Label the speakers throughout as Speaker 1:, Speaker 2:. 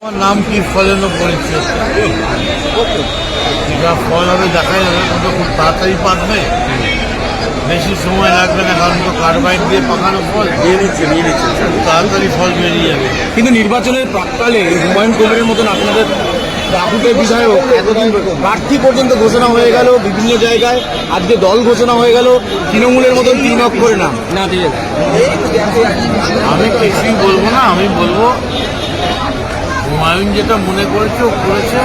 Speaker 1: নাম কি ফলের পরিচয় যা ফল হবে দেখাই যাবে, কিন্তু খুব তাড়াতাড়ি পাকবে, বেশি সময় লাগবে না, কারণ তো কার্বাইড দিয়ে পাকানো ফল
Speaker 2: নিয়ে নিচ্ছে
Speaker 1: তাড়াতাড়ি ফল বেরিয়ে যাবে।
Speaker 3: কিন্তু নির্বাচনের প্রাক্কালে হুমায়ুন কবিরের মতন আপনাদের বাপুটের বিধায়ক এতদিন প্রার্থী পর্যন্ত ঘোষণা হয়ে গেল বিভিন্ন জায়গায়, আজকে দল ঘোষণা হয়ে গেল, তৃণমূলের মতন 3 অক্ষরে নাম না দিয়ে।
Speaker 1: আমি কিছুই বলবো না, আমি বলবো হুমায়ুন যেটা মনে করেছে ও করেছে,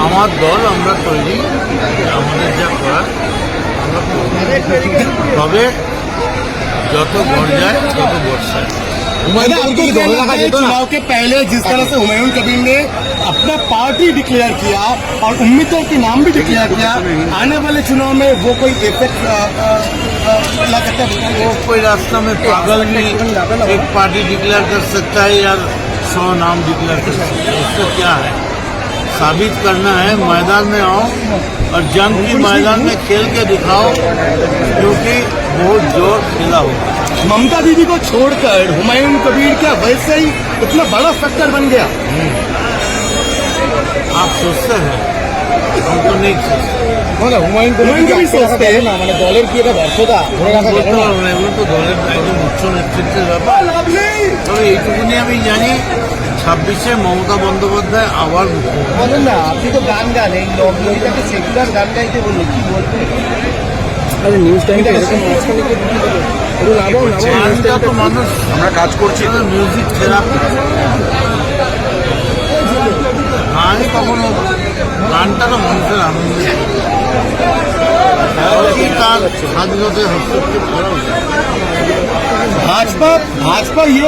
Speaker 1: আমার দল আমরা তৈরি, আমাদের যা করার আমরা করব। তবে যত গড় যায় তত বর্ষায়।
Speaker 3: चुनाव के पहले जिस तरह से हुमायूं कबीर ने अपना पार्टी डिक्लेयर किया और उम्मीदवार के नाम भी डिक्लेयर किया, आने वाले चुनाव में वो कोई इफेक्ट ला सकता है?
Speaker 1: वो कोई रास्ता में पागल भी एक पार्टी डिक्लेयर कर सकता है या 100 नाम डिक्लेयर कर सकता है, उसको क्या है, साबित करना है। मैदान में आओ और जंग की मैदान में खेल के दिखाओ, क्योंकि बहुत जोर खेला होगा।
Speaker 3: ममता दीदी को छोड़कर हुमायूं कबीर क्या वैसे ही इतना बड़ा फैक्टर बन गया?
Speaker 1: आप सोचते हैं, हम तो नहीं सोचते।
Speaker 3: हुमायूं कबीर सोचते हैं ना, मैंने दलेर की এটা ব্যর্থতা ধরে রাখা
Speaker 1: বলতে পারবো না, এগুলো তো দলের একজন উচ্চ নেতৃত্বের ব্যাপার। তবে এইটুকুনি আমি জানি 26-এ মমতা বন্দ্যোপাধ্যায় আবার মুখ্যমন্ত্রী।
Speaker 3: বলুন না, আপনি তো গান গান, এই লগ্নটাকে সেকুলার গান গাইতে বলুন, কি বলবেন? আরে নিউজ টাইমটা এরকম
Speaker 1: গানটা তো মানুষ,
Speaker 2: আমরা কাজ করছি তো।
Speaker 1: মিউজিক থেরাপি, গান কখনো, গানটা তো মানুষের আনন্দ, তার স্বাধীনতায় হস্তক্ষেপ করা উচিত।
Speaker 3: भाजपा ये